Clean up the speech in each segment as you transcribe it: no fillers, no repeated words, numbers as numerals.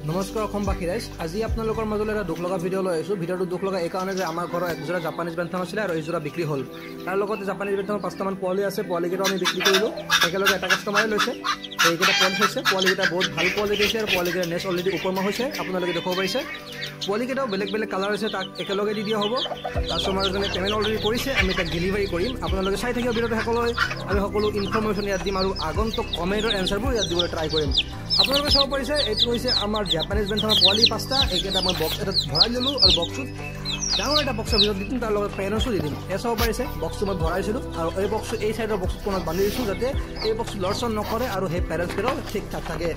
নমস্কাৰ অসমবাসী ৰাইজ, আজি আপোনালোকৰ মাজলৈ এটা দুখ লগা ভিডিঅ' লৈ আহিছোঁ। ভিডিঅ'টো দুখ লগা এই কাৰণে যে আমাৰ ঘৰৰ একযোৰা জাপানীজ বেন্থাম আছিলে আৰু এইযোৰা বিক্ৰী হ'ল। তাৰ লগতে জাপানীজ বেন্থামৰ 5টামান পোৱালি আছে, পোৱালিকেইটা আমি বিক্ৰী কৰিলোঁ। একেলগে এটা কাষ্টমাৰে লৈছে। এইকেইটা পোৱালি হৈছে, পোৱালিকেইটা বহুত ভাল পোৱালি দিছে আৰু পোৱালিকেইটা নেক্সট অলৰেডি ওপৰমা হৈছে, আপোনালোকে দেখুৱাব পাৰিছে। পোৱালিকেইটাও বেলেগ বেলেগ কালাৰ হৈছে, তাক একেলগে দি দিয়া হ'ব। কাষ্টমাৰজনে পে'মেণ্ট অলৰেডি কৰিছে, আমি তাক ডেলিভাৰী কৰিম। আপোনালোকে চাই থাকিব ভিডিঅ'টো শেষলৈ। আমি সকলো ইনফৰ্মেশ্যন ইয়াত দিম আৰু আগন্তুক কমেণ্টৰ এনচাৰবোৰ ইয়াত দিবলৈ ট্ৰাই কৰিম। আপোনালোকে চাব পাৰিছে, এইটো হৈছে আমাৰ জাপানীজ বেন্থামৰ পোৱালি 5টা। এইকেইটা মই বক্স এটাত ভৰাই ল'লোঁ আৰু বক্সটোত ডাঙৰ এটা বক্সৰ ভিতৰত দি দিম, তাৰ লগত পেৰেণ্টছো দি দিম। এয়া চাব পাৰিছে, বক্সটো মই ভৰাইছিলোঁ আৰু এই বক্সটো এই চাইডৰ বক্সটোত কোণত বান্ধি দিছোঁ, যাতে এই বক্সটো লৰচন নকৰে আৰু সেই পেৰেণ্টছকেইটাও ঠিক ঠাক থাকে।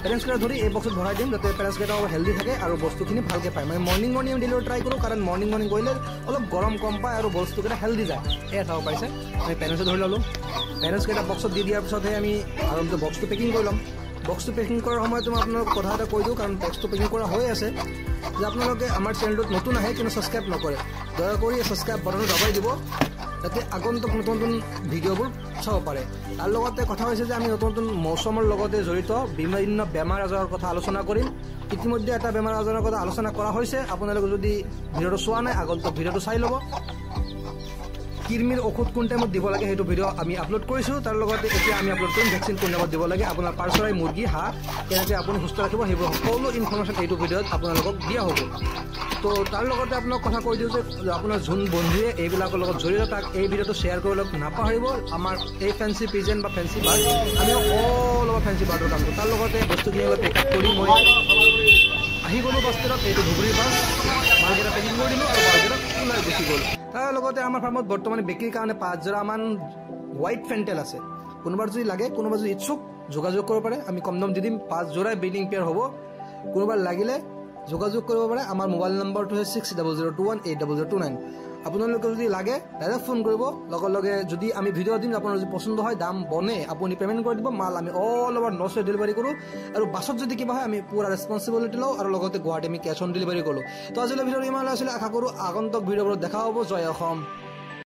পেৰেণ্টছকেইটা ধৰি এই বক্সত ভৰাই দিম, যাতে পেৰেণ্টছকেইটাও হেল্ডি থাকে আৰু বস্তুখিনি ভালকৈ পায়। মই মৰ্ণিং আমি ডেলিভাৰী ট্ৰাই কৰোঁ, কাৰণ মৰ্ণিং কৰিলে অলপ গৰম কম পায় আৰু বস্তুকেইটা হেল্ডি যায়। এয়া চাব পাৰিছে, আমি পেৰেণ্টছে ধৰি ল'লোঁ। পেৰেণ্টছকেইটা বক্সত দি দিয়াৰ পিছতহে আমি আৰম্ভ বক্সটো পেকিং কৰি ল'ম। বক্সটো পেকিং কৰাৰ সময়ত মই আপোনালোকক কথা এটা কৈ দিওঁ, কাৰণ বক্সটো পেকিং কৰা হৈ আছে। যে আপোনালোকে আমাৰ চেনেলটোত নতুন আহে কিন্তু ছাবস্ক্ৰাইব নকৰে, দয়া কৰি ছাবস্ক্ৰাইব বাটনটো দবাই দিব, যাতে আগন্তুক নতুন নতুন ভিডিঅ'বোৰ চাব পাৰে। তাৰ লগতে কথা হৈছে যে আমি নতুন নতুন মৌচমৰ লগতে জড়িত বিভিন্ন বেমাৰ আজাৰৰ কথা আলোচনা কৰিম। ইতিমধ্যে এটা বেমাৰ আজাৰৰ কথা আলোচনা কৰা হৈছে, আপোনালোকে যদি ভিডিঅ'টো চোৱা নাই আগন্তুক ভিডিঅ'টো চাই ল'ব। কৃমিৰ ঔষধ কোন টাইমত দিব লাগে সেইটো ভিডিঅ' আমি আপলোড কৰিছোঁ। তাৰ লগতে এতিয়া আমি আপলোড কৰিম ভেকচিন কোন টাইমত দিব লাগে, আপোনাৰ পাৰ চৰাই মুৰ্গী হাঁহ কেনেকৈ আপুনি সুস্থ ৰাখিব, সেইবোৰ সকলো ইনফৰ্মেশ্যন এইটো ভিডিঅ'ত আপোনালোকক দিয়া হ'ব। তো তাৰ লগতে আপোনাক কথা কৈ দিওঁ যে আপোনাৰ যোন বন্ধুৱে এইবিলাকৰ লগত জড়িত, তাক এই ভিডিঅ'টো শ্বেয়াৰ কৰিবলৈ নাপাহৰিব। আমাৰ এই ফেঞ্চি পিজেন বা ফেঞ্চি বাৰ্ড, আমি অল অভাৰ ফেঞ্চি বাৰ্ডৰ কাম কৰোঁ। তাৰ লগতে বস্তুখিনি পেক আপ কৰি মই আহি গ'লোঁ বাছকেইটাত। এইটো ধুবুৰীৰ বাছ, মালকেইটা পেকিং কৰি দিলোঁ আৰু মালকেইটা ওলাই গুচি গ'ল। তাৰ লগতে আমাৰ ফাৰ্মত বৰ্তমান বিক্ৰীৰ কাৰণে 5 যোৰামান হোৱাইট ফেণ্টেল আছে। কোনোবাৰ যদি লাগে, কোনোবা যদি ইচ্ছুক যোগাযোগ কৰিব পাৰে, আমি কম দাম দি দিম। 5 যোৰাই ব্ৰিডিং পেয়াৰ হ'ব। কোনোবাৰ লাগিলে যোগাযোগ কৰিব পাৰে। আমাৰ মোবাইল নম্বৰটো হৈছে 6002180029। আপোনালোকে যদি লাগে ডাইৰেক্ট ফোন কৰিব। লগে যদি আমি ভিডিঅ' দিম, আপোনাৰ যদি পচন্দ হয়, দাম বনে, আপুনি পে'মেণ্ট কৰি দিব। মাল আমি all over north east delivery কৰোঁ আৰু বাছত যদি কিবা হয় আমি পুৰা ৰেছপনচিবিলিটি লওঁ আৰু লগতে গুৱাহাটী আমি কেছ অন ডেলিভাৰী কৰোঁ। তো আজিলৈ ভিডিঅ'টো ইমানলৈ আছিলে। আশা কৰোঁ আগন্তুক ভিডিঅ'বোৰত দেখা হ'ব। জয় অসম।